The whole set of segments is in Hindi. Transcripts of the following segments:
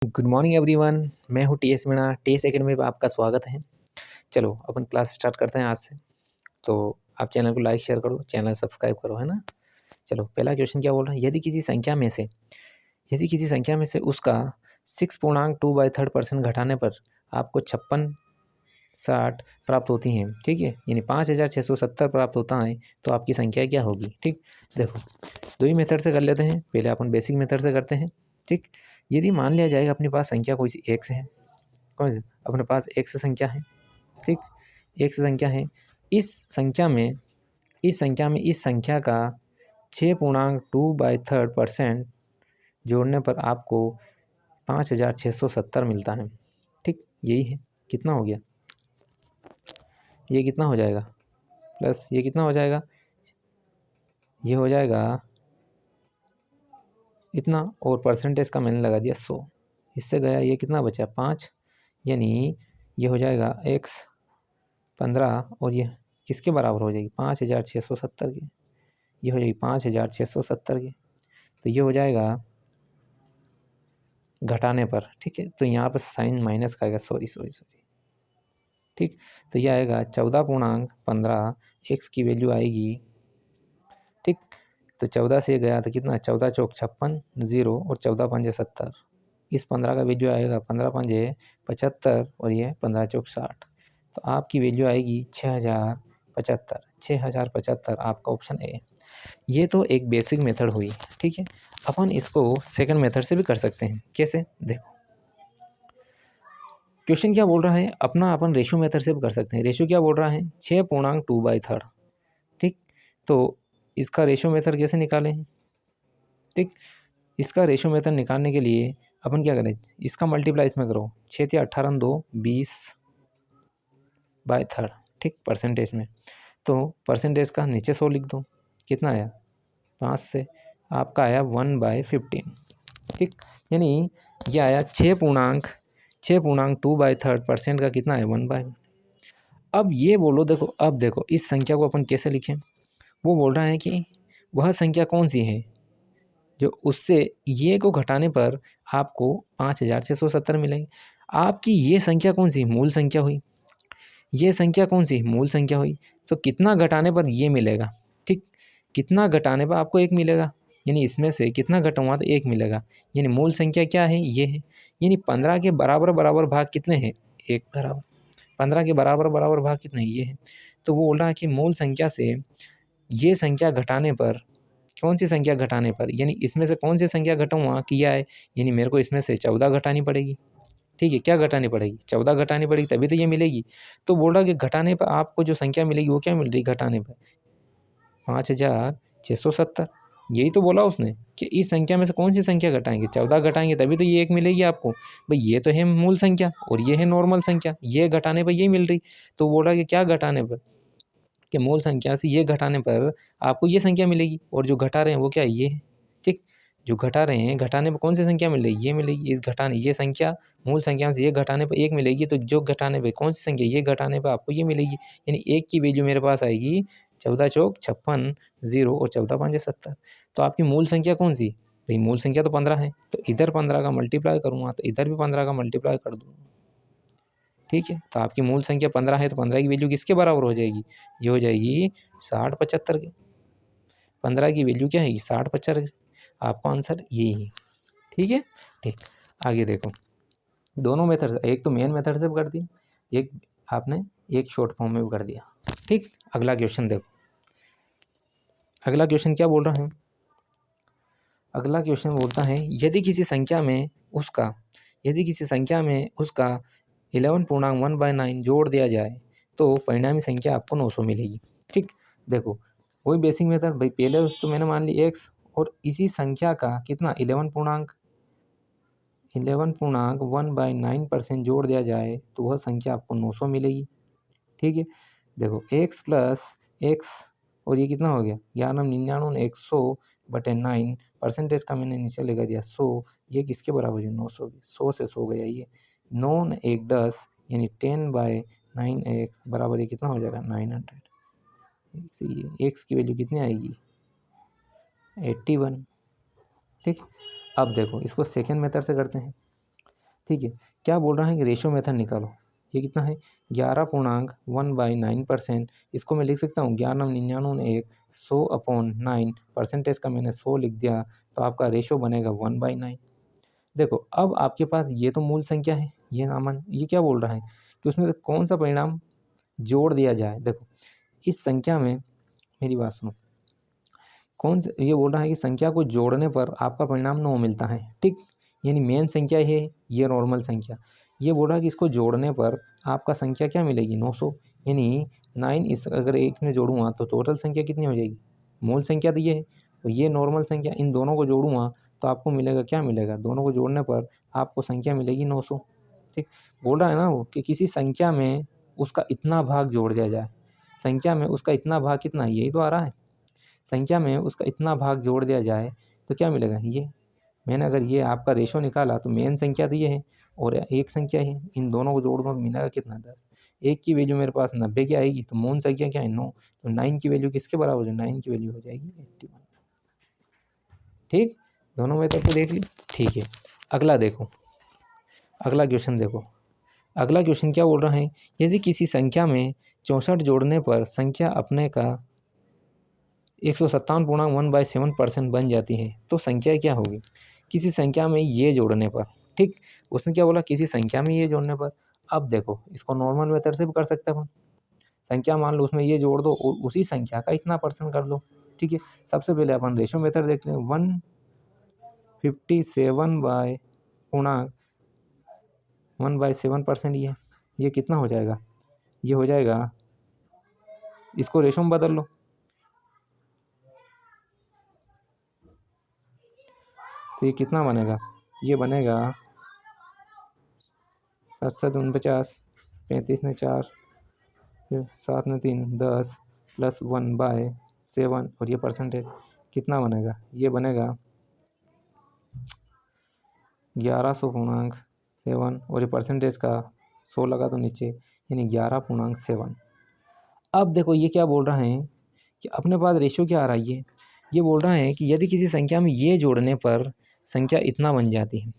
Good morning everyone. मैं हूँ टीएस मीणा। टीएस एकेडमी में आपका स्वागत है। चलो अपन क्लास स्टार्ट करते हैं आज से। तो आप चैनल को लाइक शेयर करो, चैनल सब्सक्राइब करो, है ना। चलो पहला क्वेश्चन क्या बोल रहा है, यदि किसी संख्या में से उसका 6.2/3% घटाने पर आपको 5660 प्राप्त होती हैं, ठीक है, यानी 5670 प्राप्त होता है, तो आपकी संख्या क्या होगी। ठीक, देखो दो ही मेथड से कर लेते हैं। पहले अपन बेसिक मेथड से करते हैं। ठीक, यदि मान लिया जाएगा अपने पास संख्या कोई सी एक्स है, कौन सी अपने पास एक्स संख्या है। ठीक, एक्स संख्या है। इस संख्या का 6.2/3% जोड़ने पर आपको 5670 मिलता है। ठीक, यही है। कितना हो गया, ये कितना हो जाएगा, प्लस ये कितना हो जाएगा, ये हो जाएगा इतना, और परसेंटेज का मैंने लगा दिया 100। इससे गया ये कितना बचा 5, यानी ये हो जाएगा x 15, और ये किसके बराबर हो जाएगी 5670 की। ये हो जाएगी 5670 की। तो ये हो जाएगा घटाने पर, ठीक है। तो यहाँ पर साइन माइनस का आएगा, सॉरी। ठीक, तो ये आएगा 14.15, x की वैल्यू आएगी। ठीक, तो 14 से गया तो कितना, 14 चौक 56, 0 और 14 पंजे 70। इस 15 का वैल्यू आएगा 15 पंजे 75, और ये 15 चौक 60। तो आपकी वैल्यू आएगी 6075 आपका ऑप्शन ए। ये तो एक बेसिक मेथड हुई, ठीक है। अपन इसको सेकंड मेथड से भी कर सकते हैं। कैसे, देखो क्वेश्चन क्या बोल रहा है, अपन रेशियो मेथड से भी कर सकते हैं। रेशियो क्या बोल रहा है, 6.2/3। ठीक, तो इसका रेशियो मेथड कैसे निकालें। ठीक, इसका रेशियो मेथड निकालने के लिए अपन क्या करें, इसका मल्टीप्लाई इसमें करो, 6 या 18 2 20/3। ठीक, परसेंटेज में तो परसेंटेज का नीचे 100 लिख दो। कितना आया 5 से आपका आया 1/15। ठीक, यानी ये आया 6.2/3% का कितना है 1/। अब ये बोलो, देखो अब देखो इस संख्या को अपन कैसे लिखें। वो बोल रहा है कि वह संख्या कौन सी है जो उससे ये को घटाने पर आपको 5670 मिलेंगे। आपकी ये संख्या कौन सी मूल संख्या हुई, ये संख्या कौन सी मूल संख्या हुई। तो कितना घटाने पर ये मिलेगा। ठीक, कितना घटाने पर आपको 1 मिलेगा, यानी इसमें से कितना घटाऊंगा तो 1 मिलेगा। यानी मूल संख्या क्या है, ये है। यानी 15 के बराबर बराबर भाग कितने हैं, 1 बराबर। 15 के बराबर बराबर भाग कितने, ये है। तो वो बोल रहा है कि मूल संख्या से ये संख्या घटाने पर, कौन सी संख्या घटाने पर, यानी इसमें से कौन सी संख्या घटाऊँगा किया है, यानी मेरे को इसमें से 14 घटानी पड़ेगी। ठीक है, क्या घटानी पड़ेगी, 14 घटानी पड़ेगी, तभी तो ये मिलेगी। तो बोल रहा कि घटाने पर आपको जो संख्या मिलेगी वो क्या मिल रही घटाने पर, 5670। यही तो बोला उसने कि इस संख्या में से कौन सी संख्या घटाएंगे, 14 घटाएंगे तभी तो ये 1 मिलेगी आपको। भाई ये तो है मूल संख्या और ये है नॉर्मल संख्या, ये घटाने पर ये मिल रही। तो बोल रहा कि क्या घटाने पर, कि मूल संख्या से ये घटाने पर आपको ये संख्या मिलेगी, और जो घटा रहे हैं वो क्या है, ये है। ठीक, जो घटा रहे हैं घटाने पर कौन सी संख्या मिल रही है, ये मिलेगी। इस घटाने ये संख्या मूल संख्या से ये घटाने पर 1 मिलेगी, तो जो घटाने पर कौन सी संख्या, ये घटाने पर आपको ये मिलेगी। यानी 1 की वैल्यू मेरे पास आएगी 14 चौक 56, 0 और 14 पंजे 70। तो आपकी मूल संख्या कौन सी, भाई मूल संख्या तो 15 है, तो इधर 15 का मल्टीप्लाई करूँगा तो इधर भी 15 का मल्टीप्लाई कर दूँगा। ठीक है, तो आपकी मूल संख्या 15 है, तो 15 की वैल्यू किसके बराबर हो जाएगी, ये हो जाएगी 6075 की। 15 की वैल्यू क्या है 6075, आपका आंसर यही है। ठीक है, ठीक, आगे देखो दोनों मेथड से, एक तो मेन मेथड से कर दी, एक आपने एक शॉर्ट फॉर्म में भी कर दिया। ठीक, अगला क्वेश्चन देखो, अगला क्वेश्चन क्या बोल रहा है। अगला क्वेश्चन बोलता है यदि किसी संख्या में उसका 11.1/9 जोड़ दिया जाए तो परिणामी संख्या आपको 900 मिलेगी। ठीक, देखो वही बेसिक मेथड, भाई पहले तो मैंने मान ली x, और इसी संख्या का कितना 11.1/9% जोड़ दिया जाए तो वह संख्या आपको 900 मिलेगी। ठीक है, देखो x प्लस x, और ये कितना हो गया 1199, 100/9, परसेंटेज का मैंने नीचे लगा दिया 100। ये किसके बराबर है 900 की, 100 से 100 गया ये 9 1 10, यानी 10/9x बराबर ये कितना हो जाएगा 900। एक्स की वैल्यू कितनी आएगी 81। ठीक, अब देखो इसको सेकेंड मेथड से करते हैं। ठीक है। क्या बोल रहा है कि रेशो मेथड निकालो। ये कितना है 11.1/9%। इसको मैं लिख सकता हूँ 11.99 100/9 परसेंटेज का मैंने 100 लिख दिया तो आपका रेशो बनेगा 1/9। देखो अब आपके पास ये तो मूल संख्या है, ये नामन ये क्या बोल रहा है कि उसमें से कौन सा परिणाम जोड़ दिया जाए। देखो इस संख्या में मेरी बात सुनो, कौन से ये बोल रहा है कि संख्या को जोड़ने पर आपका परिणाम 9 मिलता है, ठीक। यानी मेन संख्या है ये नॉर्मल संख्या। ये बोल रहा है कि इसको जोड़ने पर आपका संख्या क्या मिलेगी 900। यानी 9 इस अगर एक में जोड़ूंगा तो टोटल संख्या कितनी हो जाएगी, मूल संख्या तो ये है, तो ये नॉर्मल संख्या, इन दोनों को जोड़ूंगा तो आपको मिलेगा क्या मिलेगा, दोनों को जोड़ने पर आपको संख्या मिलेगी 900। ठीक। बोल रहा है ना वो कि किसी संख्या में उसका इतना भाग जोड़ दिया जाए। संख्या में उसका इतना भाग कितना है, यही तो आ रहा है। संख्या में उसका इतना भाग जोड़ दिया जाए तो क्या मिलेगा, ये मैंने अगर ये आपका रेशो निकाला तो मेन संख्या तो ये है और एक संख्या है, इन दोनों को जोड़ दो तो मिलेगा कितना 10। एक की वैल्यू मेरे पास 90 की आएगी तो मूल संख्या क्या है 9, तो 9 की वैल्यू किसके बराबर हो जाए, 9 की वैल्यू हो जाएगी 81। ठीक, दोनों मेथड को देख ली। ठीक है, अगला देखो, अगला क्वेश्चन देखो। अगला क्वेश्चन क्या बोल रहा है, यदि किसी संख्या में 64 जोड़ने पर संख्या अपने का 157.1/7% बन जाती है तो संख्या क्या होगी। किसी संख्या में ये जोड़ने पर, ठीक, उसने क्या बोला किसी संख्या में ये जोड़ने पर। अब देखो इसको नॉर्मल मेथड से भी कर सकते हैं अपन। संख्या मान लो उसमें ये जोड़ दो और उसी संख्या का इतना परसेंट कर लो। ठीक है, सबसे पहले अपन रेशो मेथड देख लें। 157/1/7%, ये कितना हो जाएगा, ये हो जाएगा, इसको रेशो में बदल लो तो ये कितना बनेगा, ये बनेगा 7×7 49, 35 ने 4, फिर 7 ने 3 10 प्लस 1/7 और ये परसेंटेज कितना बनेगा, ये बनेगा 1100.7 और ये परसेंटेज का 100 लगा तो नीचे यानी 11.7। अब देखो ये क्या बोल रहा है कि अपने पास रेशियो क्या आ रहा है, ये बोल रहा है कि यदि किसी संख्या में ये जोड़ने पर संख्या इतना बन जाती है,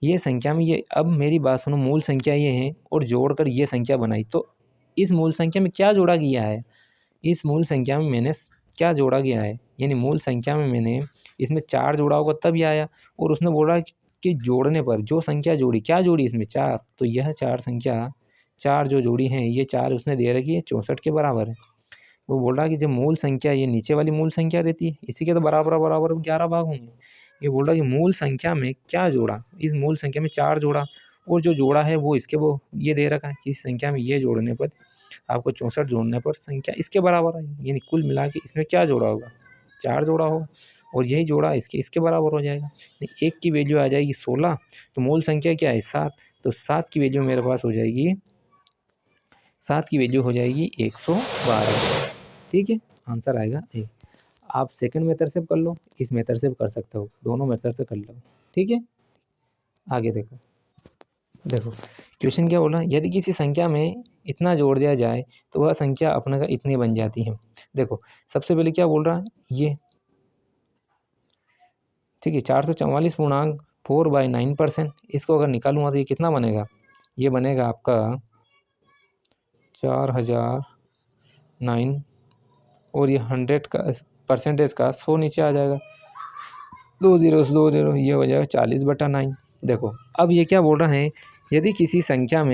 ये संख्या में ये, अब मेरी बात सुनो, मूल संख्या ये है और जोड़कर ये संख्या बनाई तो इस मूल संख्या में क्या जोड़ा गया है, इस मूल संख्या में मैंने क्या जोड़ा गया है, यानी मूल संख्या में मैंने इसमें 4 जोड़ा होगा तब ये आया। और उसने बोला कि जोड़ने पर जो संख्या जोड़ी, क्या जोड़ी इसमें 4, तो यह 4 संख्या 4 जो जोड़ी हैं ये 4 उसने दे रखी है 64 के बराबर है। वो बोल रहा है कि जब मूल संख्या ये नीचे वाली मूल संख्या रहती है इसी के तो बराबर बराबर 11 भाग होंगे। ये बोल रहा है कि मूल संख्या में क्या जोड़ा, इस मूल संख्या में 4 जोड़ा और जो जोड़ा है वो इसके वो ये दे रखा है कि इस संख्या में ये जोड़ने पर आपको 64 जोड़ने पर संख्या इसके बराबर है। यानी कुल मिला के इसमें क्या जोड़ा होगा, 4 जोड़ा होगा और यही जोड़ा इसके बराबर हो जाएगा। एक की वैल्यू आ जाएगी 16, तो मूल संख्या क्या है 7, तो 7 की वैल्यू मेरे पास हो जाएगी, 7 की वैल्यू हो जाएगी 112। ठीक है, आंसर आएगा ए। आप सेकंड मेथड से कर लो, इस मेथड से भी कर सकते हो, दोनों मेथड से कर लो। ठीक है, आगे देखो। देखो क्वेश्चन क्या बोल रहा है, यदि किसी संख्या में इतना जोड़ दिया जाए तो वह संख्या अपने का इतनी बन जाती है। देखो सबसे पहले क्या बोल रहा है ये, ठीक है, 444.4/9%, इसको अगर निकालूंगा तो ये कितना बनेगा, ये बनेगा आपका 4009 और ये 100 का परसेंटेज का 100 नीचे आ जाएगा, 2 0 ये हो जाएगा 40/9। देखो अब ये क्या बोल रहा है, यदि किसी संख्या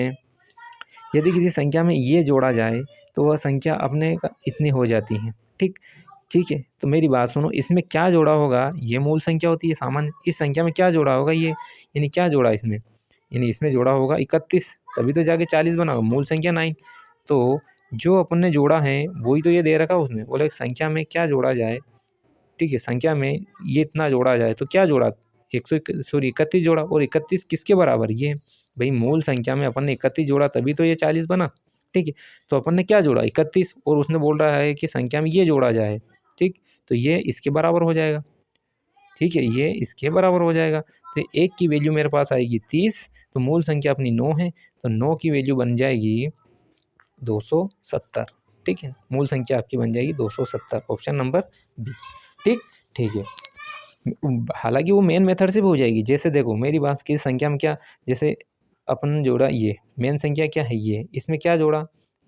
में ये जोड़ा जाए तो वह संख्या अपने का इतनी हो जाती है। ठीक, ठीक है, तो मेरी बात सुनो, इसमें क्या जोड़ा होगा, ये मूल संख्या होती है सामान्य, इस संख्या में क्या जोड़ा होगा ये, यानी क्या जोड़ा इसमें, यानी इसमें जोड़ा होगा 31, तभी तो जाके 40 बना होगा, मूल संख्या 9। तो जो अपन ने जोड़ा है वही तो ये दे रखा उसने, बोले संख्या में क्या जोड़ा जाए, ठीक है, संख्या में ये इतना जोड़ा जाए तो क्या जोड़ा 31 जोड़ा और 31 किसके बराबर, ये भाई मूल संख्या में अपन ने 31 जोड़ा तभी तो ये 40 बना। ठीक है, तो अपन ने क्या जोड़ा 31 और उसने बोल रहा है कि संख्या में ये जोड़ा जाए, ठीक, तो ये इसके बराबर हो जाएगा। ठीक है, ये इसके बराबर हो जाएगा, तो 1 की वैल्यू मेरे पास आएगी 30, तो मूल संख्या अपनी 9 है, तो 9 की वैल्यू बन जाएगी 270। ठीक है, मूल संख्या आपकी बन जाएगी 270, ऑप्शन नंबर बी। ठीक, ठीक है, हालांकि वो मेन मेथड से भी हो जाएगी। जैसे देखो मेरी बात की संख्या में क्या, जैसे अपन जोड़ा ये मेन संख्या क्या है ये, इसमें क्या जोड़ा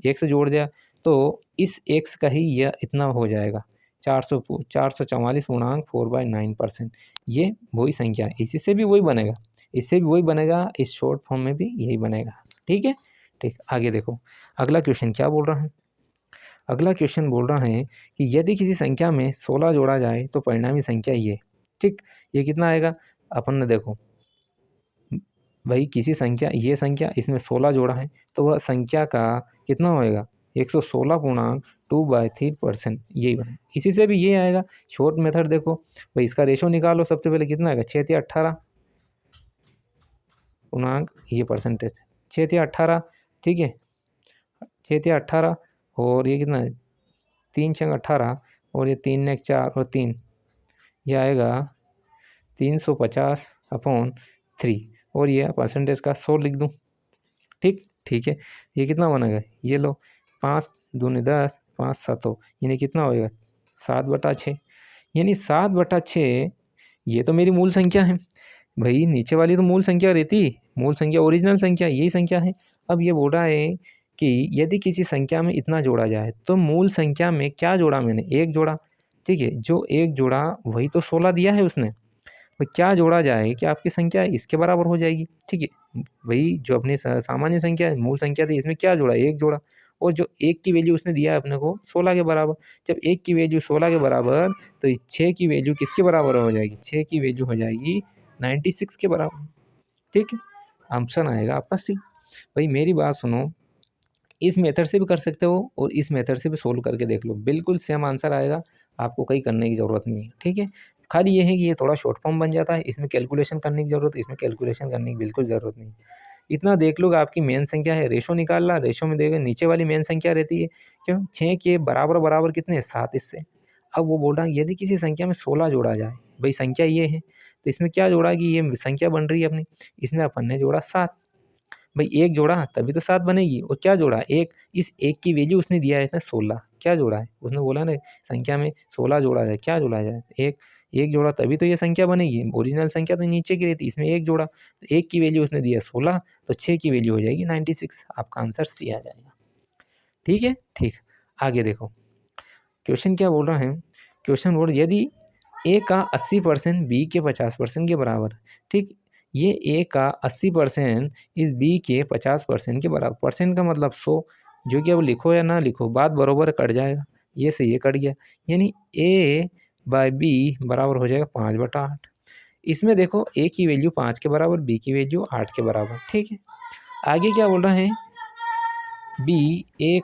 x जोड़ दिया, तो इस x का ही यह इतना हो जाएगा 444.4/9%। ये वही संख्या है, इसी से भी वही बनेगा, इससे भी वही बनेगा, इस शॉर्ट फॉर्म में भी यही बनेगा। ठीक है, ठीक। आगे देखो अगला क्वेश्चन क्या बोल रहा है। अगला क्वेश्चन बोल रहा है कि यदि किसी संख्या में 16 जोड़ा जाए तो परिणामी संख्या ये। ठीक, ये कितना आएगा, अपन ने देखो भाई किसी संख्या, ये संख्या इसमें 16 जोड़ा है तो वह संख्या का कितना होएगा 116.2/3%, यही बने। इसी से भी ये आएगा शॉर्ट मेथड। देखो भाई इसका रेशो निकालो, सबसे पहले कितना आएगा 6×18 पूर्णांक ये परसेंटेज 6×18। ठीक है, 6×18 और ये कितना है 3×18 और ये 3×4 और 3, ये आएगा 350/3 और ये परसेंटेज का 100 लिख दूँ। ठीक, ठीक है, ये कितना बनेगा, ये लो 5×2=10, 5×7 यानी कितना होएगा 7/6, यानी 7/6 ये तो मेरी मूल संख्या है भाई, नीचे वाली तो मूल संख्या रहती, मूल संख्या ओरिजिनल संख्या यही संख्या है। अब ये बोल रहा है कि यदि किसी संख्या में इतना जोड़ा जाए तो मूल संख्या में क्या जोड़ा मैंने, एक जोड़ा। ठीक है, जो एक जोड़ा वही तो 16 दिया है उसने, तो क्या जोड़ा जाए कि आपकी संख्या इसके बराबर हो जाएगी। ठीक है, वही जो अपनी सामान्य संख्या है, मूल संख्या थी, इसमें क्या जोड़ा, एक जोड़ा, और जो एक की वैल्यू उसने दिया है अपने को 16 के बराबर। जब एक की वैल्यू 16 के बराबर तो 6 की वैल्यू किसके बराबर हो जाएगी, 6 की वैल्यू हो जाएगी 96 के बराबर। ठीक है, ऑप्शन आएगा आपका सी। भाई मेरी बात सुनो, इस मेथड से भी कर सकते हो और इस मेथड से भी सोल्व करके देख लो, बिल्कुल सेम आंसर आएगा, आपको कहीं करने की ज़रूरत नहीं है। ठीक है, खाली ये है कि ये थोड़ा शॉर्ट फॉर्म बन जाता है, इसमें कैलकुलेशन करने की ज़रूरत, इसमें कैलकुलेशन करने की बिल्कुल ज़रूरत नहीं। इतना देख लो आपकी मेन संख्या है, रेशो निकाल ला, रेशो में देखो नीचे वाली मेन संख्या रहती है, क्यों 6 के बराबर बराबर कितने 7 इससे। अब वो बोल रहा है यदि किसी संख्या में 16 जोड़ा जाए, भाई संख्या ये है तो इसमें क्या जोड़ा कि ये संख्या बन रही है अपनी, इसमें अपन ने जोड़ा 7, भाई एक जोड़ा तभी तो 7 बनेगी, और क्या जोड़ा एक, इस एक की वैल्यू उसने दिया है इसने 16, क्या जोड़ा है उसने बोला ना संख्या में 16 जोड़ा जाए, क्या जोड़ा जाए एक, एक जोड़ा तभी तो ये संख्या बनेगी, ओरिजिनल संख्या तो नीचे की रहती, इसमें एक जोड़ा, तो एक की वैल्यू उसने दिया 16 तो 6 की वैल्यू हो जाएगी 96, आपका आंसर सी आ जाएगा। ठीक है, ठीक। आगे देखो क्वेश्चन क्या बोल रहा है, क्वेश्चन बोल यदि ए का 80% बी के 50% के बराबर। ठीक, ये ए का 80% इस बी के 50% के बराबर, परसेंट का मतलब 100, जो कि अब लिखो या ना लिखो बात बराबर कट जाएगा, ये से ये कट गया, यानी ए बाय बी बराबर हो जाएगा 5/8। इसमें देखो ए की वैल्यू 5 के बराबर, बी की वैल्यू 8 के बराबर। ठीक है, आगे क्या बोल रहा है, बी ए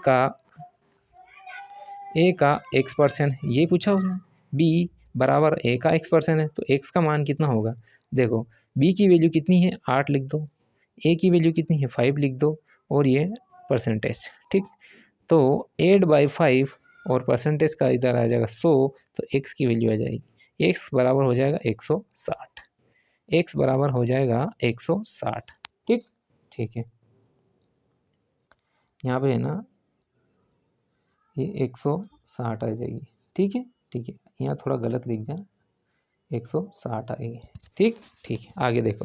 का x%, ये पूछा उसने, b बराबर a का x% है तो x का मान कितना होगा। देखो b की वैल्यू कितनी है 8 लिख दो, a की वैल्यू कितनी है 5 लिख दो, और ये परसेंटेज। ठीक, तो 8/5 और परसेंटेज का इधर आ जाएगा 100, तो x की वैल्यू आ जाएगी, x बराबर हो जाएगा 160, x बराबर हो जाएगा 160। ठीक, ठीक है, यहाँ पे है ना ये 160 आ जाएगी। ठीक है, ठीक है, यहाँ थोड़ा गलत लिख जाए, 160 आएगी। ठीक, ठीक है, आगे देखो,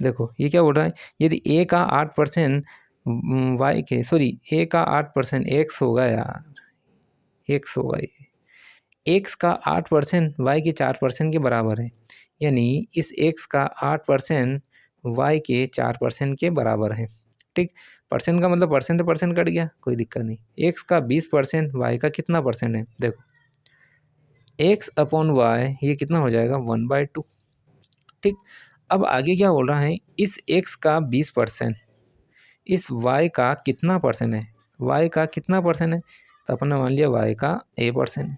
देखो ये क्या बोल रहा है, यदि ए का 8% वाई के, सॉरी ए का 8% एक्स होगा यार, एक्स होगा, ये एक्स का 8% वाई के 4% के बराबर है, यानी इस एक्स का 8% वाई के 4% के बराबर है। ठीक, परसेंट का मतलब परसेंट तो परसेंट कट गया, कोई दिक्कत नहीं। एक्स का 20% वाई का कितना परसेंट है, देखो एक्स अपॉन वाई ये कितना हो जाएगा 1/2। ठीक, अब आगे क्या बोल रहा है, इस एक्स का 20% इस वाई का कितना परसेंट है, वाई का कितना परसेंट है, तो अपन ने मान लिया वाई का a%।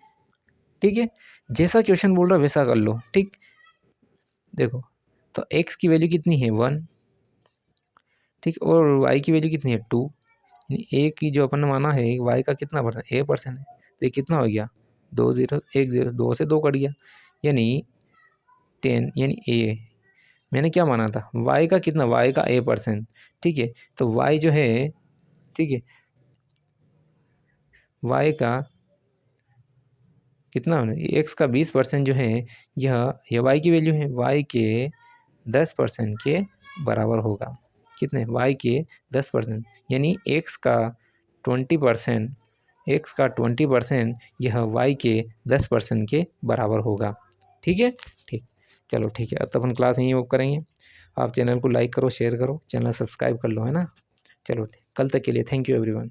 ठीक है, जैसा क्वेश्चन बोल रहा है वैसा कर लो। ठीक, देखो तो x की वैल्यू कितनी है 1, ठीक, और y की वैल्यू कितनी है 2, a की जो अपन ने माना है y का कितना परसेंट a% है, तो ये कितना हो गया 2 0 1 0, 2 से 2 कट गया, यानी 10, यानी a मैंने क्या माना था y का कितना, y का a%। ठीक है, तो y जो है, ठीक है, y का कितना होना, एक्स का 20% जो है यह y की वैल्यू है, y के 10% के बराबर होगा कितने, y के 10%, यानी x का 20%, x का 20% यह y के 10% के बराबर होगा। ठीक है, ठीक, चलो ठीक है, अब तो अपन क्लास यहीं वो करेंगे। आप चैनल को लाइक करो, शेयर करो, चैनल सब्सक्राइब कर लो, है ना। चलो कल तक के लिए थैंक यू एवरीवन।